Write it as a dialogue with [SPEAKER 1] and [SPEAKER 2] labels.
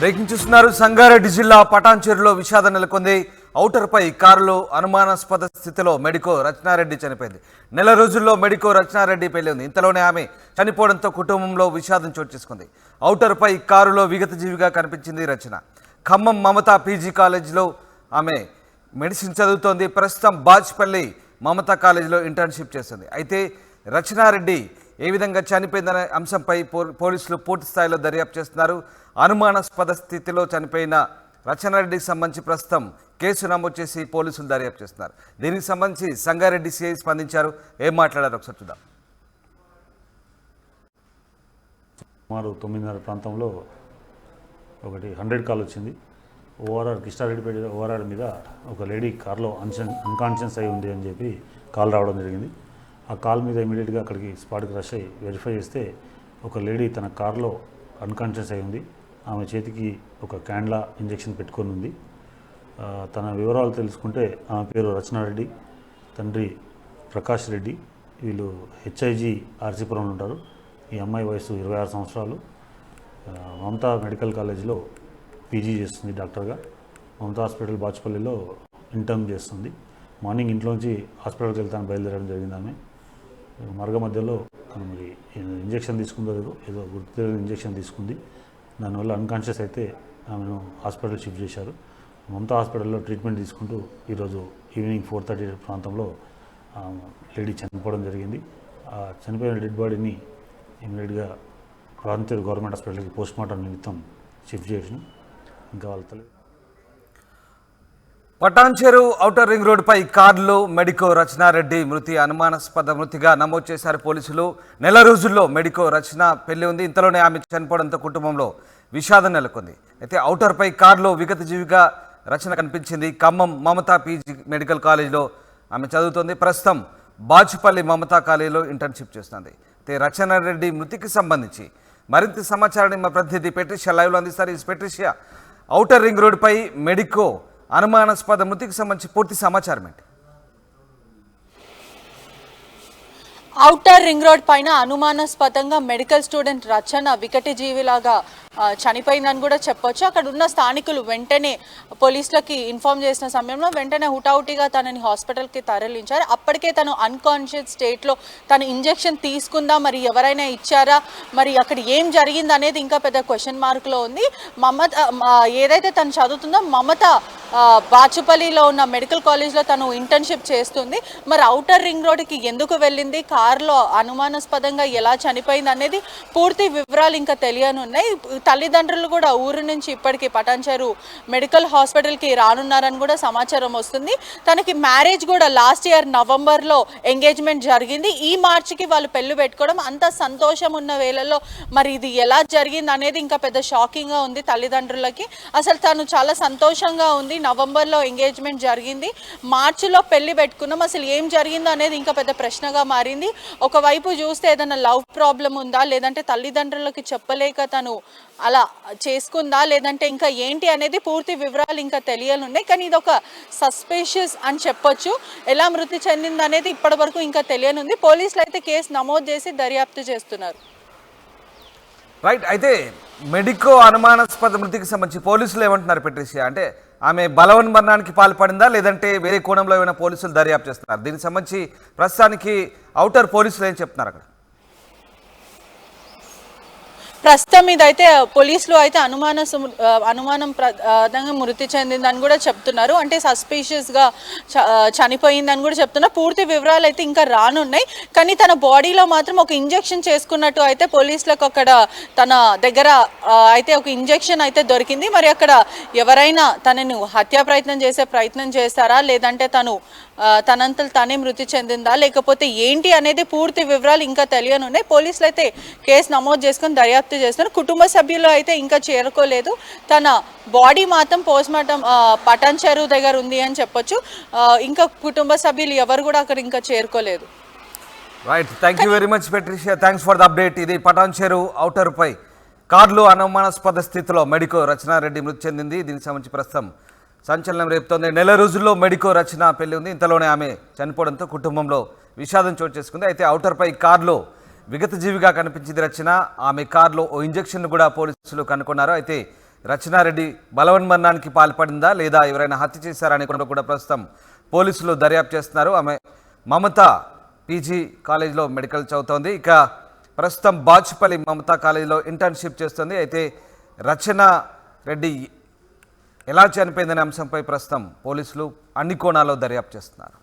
[SPEAKER 1] Breaking చూస్తున్నారు. సంగారెడ్డి జిల్లా పటాన్చెరులో విషాదం నెలకొంది. ఔటర్పై కారులో అనుమానాస్పద స్థితిలో మెడికో రచనారెడ్డి చనిపోయింది. నెల రోజుల్లో మెడికో రచనారెడ్డి పెళ్లి ఉంది. ఇంతలోనే ఆమె చనిపోవడంతో కుటుంబంలో విషాదం చోటు చేసుకుంది. ఔటర్పై కారులో విగతజీవిగా కనిపించింది రచన. ఖమ్మం మమతా పీజీ కాలేజీలో ఆమె మెడిసిన్ చదువుతోంది. ప్రస్తుతం బాజ్పల్లి మమతా కాలేజీలో ఇంటర్న్షిప్ చేస్తుంది. అయితే రచనారెడ్డి ఏ విధంగా చనిపోయిందనే అంశంపై పోలీసులు పూర్తి స్థాయిలో దర్యాప్తు చేస్తున్నారు. అనుమానాస్పద స్థితిలో చనిపోయిన రచనారెడ్డికి సంబంధించి ప్రస్తుతం కేసు నమోదు చేసి పోలీసులు దర్యాప్తు చేస్తున్నారు. దీనికి సంబంధించి సంగారెడ్డి సిఐ స్పందించారు. ఏం మాట్లాడారు ఒకసారి చూద్దాం.
[SPEAKER 2] సుమారు 9:30 ప్రాంతంలో ఒకటి 100 కాల్ వచ్చింది. ఓఆర్ఆర్ కిష్టారెడ్డిపేట ఓఆర్ఆర్ మీద ఒక లేడీ కార్లో అన్కాన్షియస్ అయి ఉంది అని చెప్పి కాల్ రావడం జరిగింది. ఆ కాల్ మీద ఇమీడియట్గా అక్కడికి స్పాట్కి రష్ అయ్యి వెరిఫై చేస్తే ఒక లేడీ తన కార్లో అన్కాన్షియస్ అయి ఉంది. ఆమె చేతికి ఒక క్యాండ్లా ఇంజెక్షన్ పెట్టుకొని ఉంది. తన వివరాలు తెలుసుకుంటే ఆమె పేరు రచనారెడ్డి, తండ్రి ప్రకాష్ రెడ్డి. వీళ్ళు హెచ్ఐజి ఆర్సీపురంలో ఉంటారు. ఈ అమ్మాయి వయసు 26 సంవత్సరాలు. మమతా మెడికల్ కాలేజీలో పీజీ చేస్తుంది డాక్టర్గా. మమతా హాస్పిటల్ బాచ్పల్లిలో ఇంటర్న్ చేస్తుంది. మార్నింగ్ ఇంట్లోంచి హాస్పిటల్కి వెళ్తాను బయలుదేరడం జరిగింది. ఆమె మార్గ మధ్యలో మరి ఇంజెక్షన్ తీసుకుందో ఏదో గుర్తు తెలియని ఇంజెక్షన్ తీసుకుంది. దానివల్ల అన్కాన్షియస్ అయితే ఆమెను హాస్పిటల్ షిఫ్ట్ చేశారు. మమతా హాస్పిటల్లో ట్రీట్మెంట్ తీసుకుంటూ ఈరోజు ఈవినింగ్ 4:30 ప్రాంతంలో లేడీ చనిపోవడం జరిగింది. ఆ చనిపోయిన డెడ్ బాడీని ఇమీడియట్గా పటాన్చెరు గవర్నమెంట్ హాస్పిటల్కి పోస్ట్మార్టం నిమిత్తం షిఫ్ట్ చేసిన. ఇంకా వాళ్ళ తల్లి
[SPEAKER 1] పటాన్చెరు ఔటర్ రింగ్ రోడ్డుపై కారులో మెడికో రచనారెడ్డి మృతి అనుమానాస్పద మృతిగా నమోదు చేశారు పోలీసులు. నెల రోజుల్లో మెడికో రచన పెళ్లి ఉంది. ఇంతలోనే ఆమె చనిపోవడంతో కుటుంబంలో విషాదం నెలకొంది. అయితే ఔటర్పై కారులో విగతజీవిగా రచన కనిపించింది. ఖమ్మం మమతా పీజీ మెడికల్ కాలేజీలో ఆమె చదువుతోంది. ప్రస్తుతం బాచుపల్లి మమతా కాలేజీలో ఇంటర్న్షిప్ చేస్తుంది. అయితే రచనారెడ్డి మృతికి సంబంధించి మరింత సమాచారాన్ని మా ప్రతినిధి పెట్రిషియా లైవ్లో అందిస్తారు. ఈ పెట్రిషియా, ఔటర్ రింగ్ రోడ్డుపై మెడికో అనుమానాస్పద మృతికి సంబంధించి పూర్తి సమాచారం ఏంటి?
[SPEAKER 3] ఔటర్ రింగ్ రోడ్ పైన అనుమానాస్పదంగా మెడికల్ స్టూడెంట్ రచన వికటజీవిలాగా చనిపోయిందని కూడా చెప్పొచ్చు. అక్కడ ఉన్న స్థానికులు వెంటనే పోలీసులకి ఇన్ఫార్మ్ చేసిన సమయంలో వెంటనే హుటాహుటిగా తనని హాస్పిటల్కి తరలించారు. అప్పటికే తను అన్కాన్షియస్ స్టేట్లో తను ఇంజెక్షన్ తీసుకుందా, మరి ఎవరైనా ఇచ్చారా, మరి అక్కడ ఏం జరిగింది అనేది ఇంకా పెద్ద క్వశ్చన్ మార్క్లో ఉంది. మమత ఏదైతే తను చదువుతుందో మమత బాచుపల్లిలో ఉన్న మెడికల్ కాలేజ్లో తను ఇంటర్న్షిప్ చేస్తుంది. మరి ఔటర్ రింగ్ రోడ్కి ఎందుకు వెళ్ళింది, కారులో అనుమానాస్పదంగా ఎలా చనిపోయింది అనేది పూర్తి వివరాలు ఇంకా తెలియనున్నాయి. తల్లిదండ్రులు కూడా ఊరు నుంచి ఇప్పటికీ పటాన్చెరు మెడికల్ హాస్పిటల్కి రానున్నారని కూడా సమాచారం వస్తుంది. తనకి మ్యారేజ్ కూడా లాస్ట్ ఇయర్ నవంబర్లో ఎంగేజ్మెంట్ జరిగింది. ఈ మార్చికి వాళ్ళు పెళ్లి పెట్టుకోవడం, అంత సంతోషం ఉన్న వేళల్లో మరి ఇది ఎలా జరిగింది అనేది ఇంకా పెద్ద షాకింగ్గా ఉంది తల్లిదండ్రులకి. అసలు తను చాలా సంతోషంగా ఉంది. నవంబర్లో ఎంగేజ్మెంట్ జరిగింది, మార్చిలో పెళ్లి పెట్టుకున్నాం, అసలు ఏం జరిగిందో అనేది ఇంకా పెద్ద ప్రశ్నగా మారింది. ఒకవైపు చూస్తే ఏదైనా లవ్ ప్రాబ్లం ఉందా, లేదంటే తల్లిదండ్రులకి చెప్పలేక తను అలా చేసుకుందా, లేదంటే ఇంకా ఏంటి అనేది పూర్తి వివరాలు ఇంకా తెలియనున్నాయి. కానీ ఇది ఒక సస్పిషియస్ అని చెప్పొచ్చు. ఎలా మృతి చెందింది అనేది ఇప్పటి వరకు ఇంకా తెలియనుంది. పోలీసులు అయితే కేసు నమోదు చేసి దర్యాప్తు చేస్తున్నారు.
[SPEAKER 1] రైట్. అయితే మెడికో అనుమానాస్పద మృతికి సంబంధించి పోలీసులు ఏమంటున్నారు పెట్రిషియా? అంటే ఆమె బలవన్మరణానికి పాల్పడిందా, లేదంటే వేరే కోణంలో ఏమైనా పోలీసులు దర్యాప్తు చేస్తున్నారు? దీనికి సంబంధించి ప్రస్తుతానికి ఔటర్ పోలీసులు ఏం చెప్తున్నారు అక్కడ?
[SPEAKER 3] ప్రస్తుతం ఇదైతే పోలీసులు అయితే అనుమానం ప్రదంగా మృతి చెందిందని కూడా చెప్తున్నారు. అంటే సస్పీషియస్గా చనిపోయిందని కూడా చెప్తున్నారు. పూర్తి వివరాలు అయితే ఇంకా రానున్నాయి. కానీ తన బాడీలో మాత్రం ఒక ఇంజెక్షన్ చేసుకున్నట్టు అయితే పోలీసులకు అక్కడ తన దగ్గర అయితే ఒక ఇంజెక్షన్ అయితే దొరికింది. మరి అక్కడ ఎవరైనా తనను హత్యా ప్రయత్నం చేస్తారా, లేదంటే తనంతలు తనే మృతి చెందిందా, లేకపోతే ఏంటి అనేది పూర్తి వివరాలు ఇంకా తెలియనున్నాయి. పోలీసులు అయితే కేసు నమోదు చేసుకుని దర్యాప్తు చేస్తున్నారు. కుటుంబ సభ్యులు అయితే ఇంకా చేరుకోలేదు. తన బాడీ మాత్రం పోస్ట్మార్టం పటాన్చెరు దగ్గర ఉంది అని చెప్పొచ్చు. ఇంకా కుటుంబ సభ్యులు ఎవరు కూడా అక్కడ ఇంకా చేరుకోలేదు.
[SPEAKER 1] Right. Thank you very much Patricia. Thanks for the update. ఇది పటాన్చెరు ఔటర్పై కారులో అనుమానాస్పద స్థితిలో మెడికో రచనారెడ్డి మృతి చెందింది. దీనికి సంబంధించి ప్రస్తుతం సంచలనం రేపుతోంది. నెల రోజుల్లో మెడికో రచన పెళ్లి ఉంది. ఇంతలోనే ఆమె చనిపోవడంతో కుటుంబంలో విషాదం చోటు చేసుకుంది. అయితే ఔటర్పై కారులో విగతజీవిగా కనిపించింది రచన. ఆమె కారులో ఓ ఇంజెక్షన్ కూడా పోలీసులు కనుక్కున్నారు. అయితే రచనారెడ్డి బలవన్మరణానికి పాల్పడిందా లేదా ఎవరైనా హత్య చేశారని కూడా ప్రస్తుతం పోలీసులు దర్యాప్తు చేస్తున్నారు. ఆమె మమత పీజీ కాలేజీలో మెడికల్ చదువుతోంది. ఇక ప్రస్తుతం బాచుపల్లి మమతా కాలేజీలో ఇంటర్న్షిప్ చేస్తుంది. అయితే రచనారెడ్డి ఎలా చనిపోయిందనే అంశంపై ప్రస్తుతం పోలీసులు అన్ని కోణాల్లో దర్యాప్తు చేస్తున్నారు.